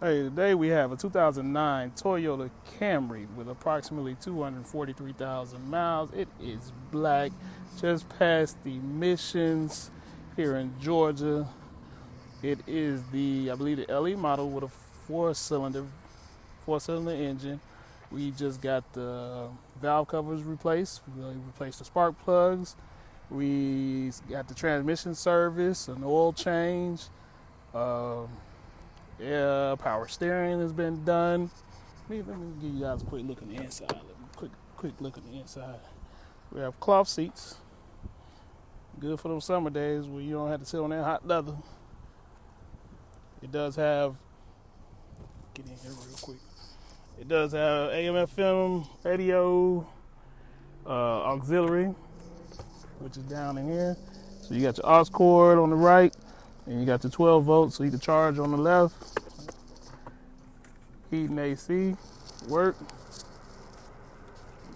Hey, today we have a 2009 Toyota Camry with approximately 243,000 miles. It is black, just passed the emissions here in Georgia. It is I believe the LE model with a four-cylinder engine. We just got the valve covers replaced. We replaced the spark plugs. We got the transmission service, an oil change. Power steering has been done. Let me give you guys a quick look on the inside. Quick look on the inside. We have cloth seats. Good for those summer days where you don't have to sit on that hot leather. It does have, get in here real quick. It does have AM/FM radio, auxiliary, which is down in here. So you got your aux cord on the right, and you got the 12 volts, so you can charge on the left. Heat and AC work.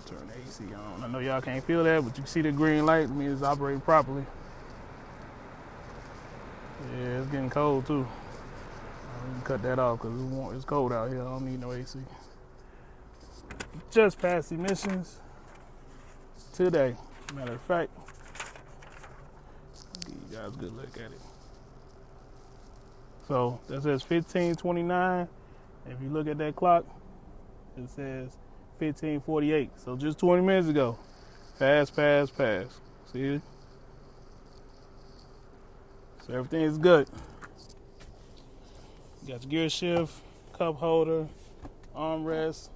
Turn the AC on. I know y'all can't feel that, but you can see the green light. It means it's operating properly. Yeah, it's getting cold too. I'm gonna cut that off because it's cold out here. I don't need no AC. Just passed emissions today. Matter of fact, I'll give you guys a good look at it. So that says 1529. If you look at that clock, it says 1548. So just 20 minutes ago. Pass. See it? So everything is good. You got your gear shift, cup holder, armrest,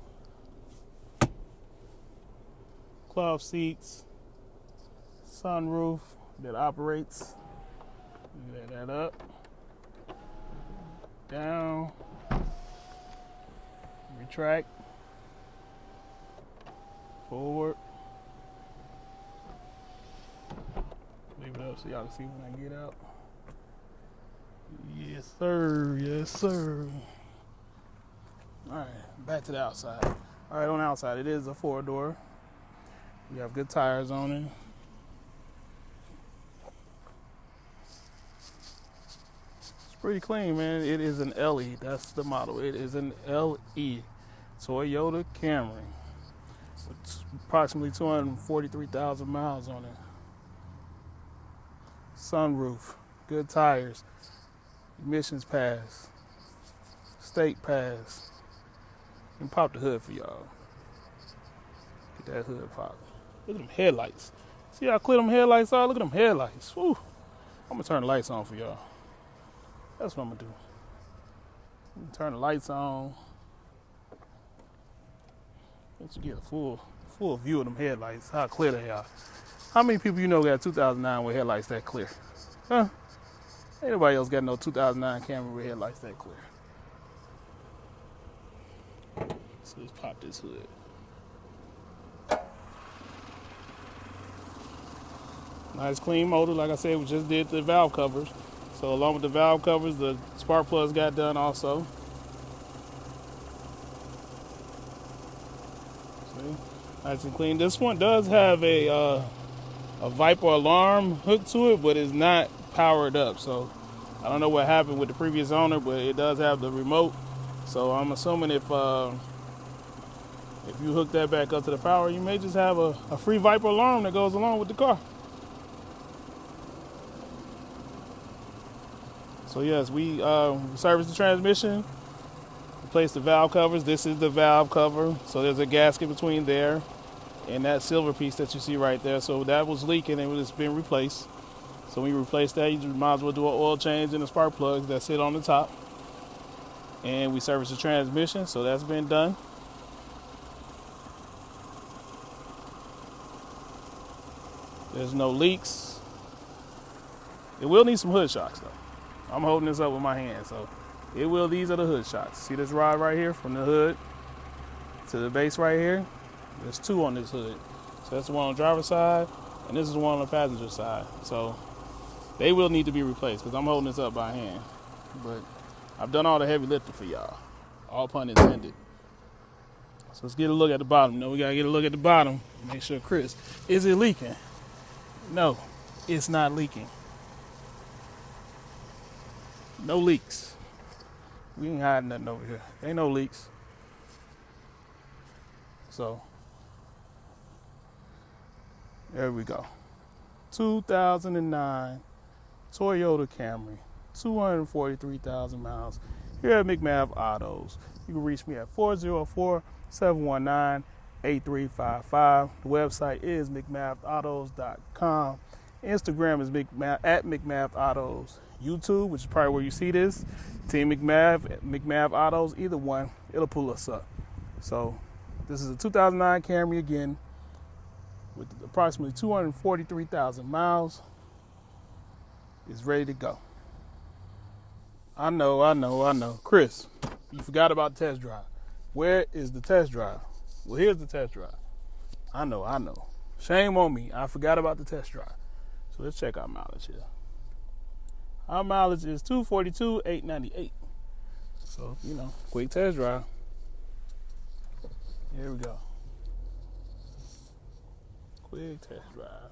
cloth seats, sunroof that operates. Let that up, down, retract, forward. Leave it up so y'all can see when I get out. Yes, sir. Yes, sir. All right, back to the outside. All right, on the outside, it is a four-door. We have good tires on it. It's pretty clean, man. It is an LE. That's the model. It is an LE Toyota Camry with approximately 243,000 miles on it. Sunroof, good tires, emissions pass, state pass. You can pop the hood for y'all. Get that hood popped. Look at them headlights. See how clear them headlights are? Look at them headlights. Woo. I'm gonna turn the lights on for y'all. That's what I'm gonna do. Turn the lights on. Let you get a full view of them headlights, how clear they are. How many people you know got 2009 with headlights that clear? Huh? Ain't nobody else got no 2009 Camry with headlights that clear. So let's pop this hood. Nice clean motor. Like I said, we just did the valve covers. So along with the valve covers, the spark plugs got done also. See? Nice and clean. This one does have a Viper alarm hooked to it, but it's not powered up. So I don't know what happened with the previous owner, but it does have the remote. So I'm assuming if you hook that back up to the power, you may just have a free Viper alarm that goes along with the car. So yes, we service the transmission, replace the valve covers. This is the valve cover. So there's a gasket between there and that silver piece that you see right there. So that was leaking and it's been replaced. So when you replace that, you might as well do an oil change in the spark plugs that sit on the top. And we service the transmission, so that's been done. There's no leaks. It will need some hood shocks though. I'm holding this up with my hand, so it will. These are the hood shocks. See this rod right here from the hood to the base right here? There's two on this hood. So that's the one on the driver's side, and this is the one on the passenger side. So they will need to be replaced because I'm holding this up by hand. But I've done all the heavy lifting for y'all, all pun intended. So let's get a look at the bottom. We gotta get a look at the bottom. Make sure, Chris, is it leaking? No, it's not leaking. No leaks. We ain't hiding nothing over here. Ain't no leaks. So, there we go. 2009 Toyota Camry, 243,000 miles. Here at McMath Autos. You can reach me at 404-719-8355. The website is mcmathautos.com. Instagram is at McMath Autos. YouTube, which is probably where you see this, Team McMath, McMath Autos, either one, it'll pull us up. So this is a 2009 Camry again with approximately 243,000 miles. It's ready to go. I know. Chris, you forgot about the test drive. Where is the test drive? Well, here's the test drive. I know. Shame on me. I forgot about the test drive. So let's check our mileage here. Our mileage is 242,898. So, quick test drive. Here we go. Quick test drive.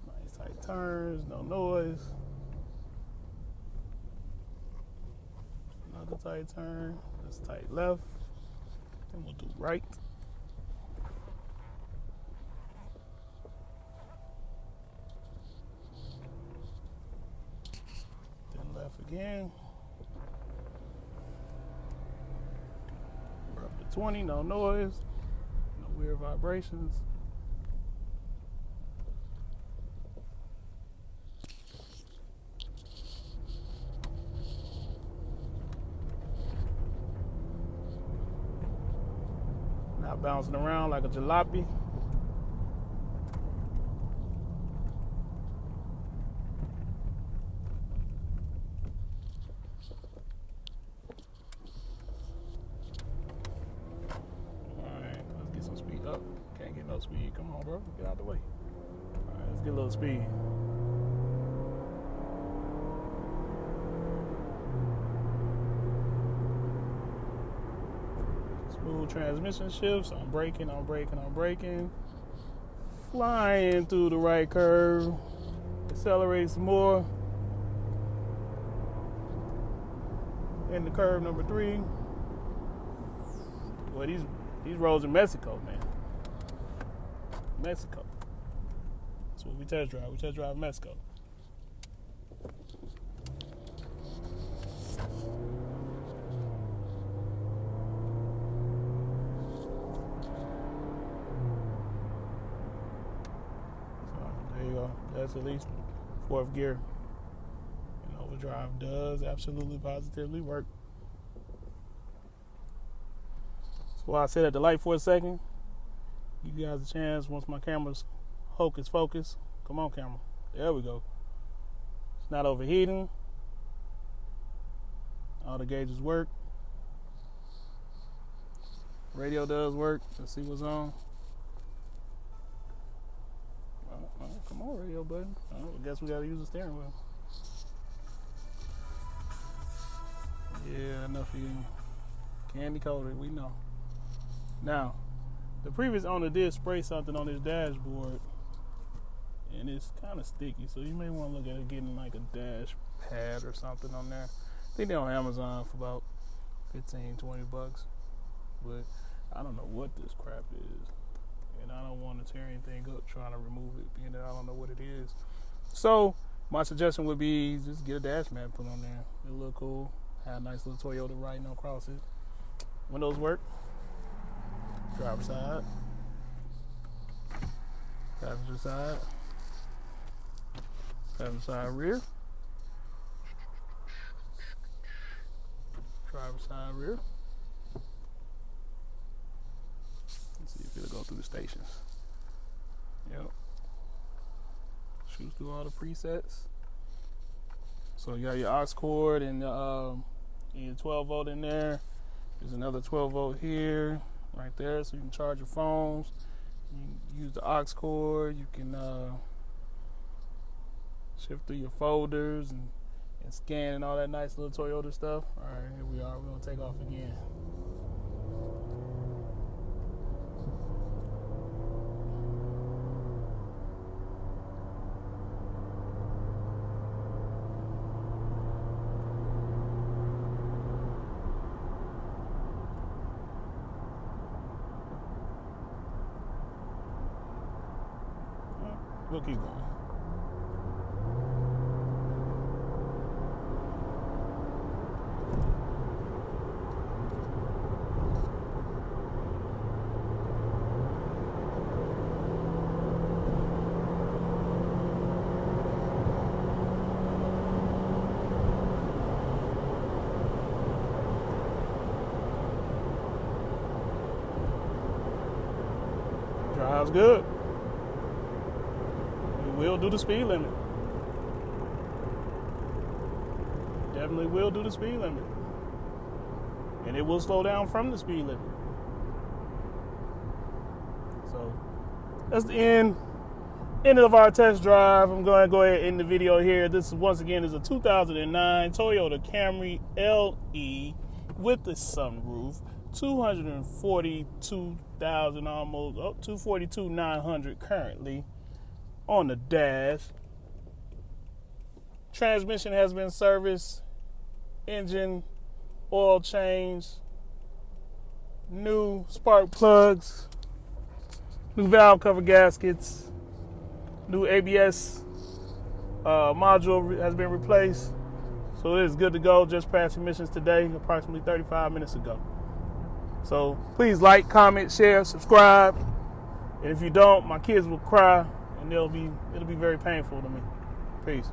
Nice tight turns, no noise. Another tight turn. That's tight left. Then we'll do right. Again. We're up to 20, no noise, no weird vibrations. Not bouncing around like a jalopy. Can't get no speed. Come on, bro. Get out the way. All right, let's get a little speed. Smooth transmission shifts. I'm braking. Flying through the right curve. Accelerate some more. In the curve number 3. Well, these roads in Mexico, man. Mexico. That's what we test drive. We test drive Mexico. So there you go. That's at least 4th gear. And overdrive does absolutely positively work. That's why I said at the light for a second. Give you guys a chance once my camera's hocus focus. Come on, camera. There we go. It's not overheating. All the gauges work. Radio does work. Let's see what's on. Come on, radio button. I guess we gotta use the steering wheel. Yeah, enough of you. Candy coated, we know. Now, the previous owner did spray something on his dashboard, and it's kind of sticky, so you may want to look at it getting like a dash pad or something on there. I think they're on Amazon for about $15-20, but I don't know what this crap is, and I don't want to tear anything up trying to remove it, being that I don't know what it is. So my suggestion would be just get a dash mat put on there. It'll look cool. Have a nice little Toyota writing across it. Windows work. Driver side, passenger side, rear, driver side, rear. Let's see if it'll go through the stations. Yep. Shoots through all the presets. So you got your aux cord and your 12 volt in there. There's another 12 volt here. Right there, so you can charge your phones. You can use the aux cord. You can shift through your folders and scan and all that nice little Toyota stuff. All right, here we are. We're gonna take off again. We'll keep going. Drives good. We will do the speed limit. Definitely will do the speed limit. And it will slow down from the speed limit. So that's the end of our test drive. I'm going to go ahead and end the video here. This is, once again, is a 2009 Toyota Camry LE with the sunroof. 242,000 almost, 242,900 currently on the dash. Transmission has been serviced, engine, oil change, new spark plugs, new valve cover gaskets, new ABS module has been replaced. So it is good to go. Just passed emissions today, approximately 35 minutes ago. So please like, comment, share, subscribe. And if you don't, my kids will cry and it'll be very painful to me. Peace.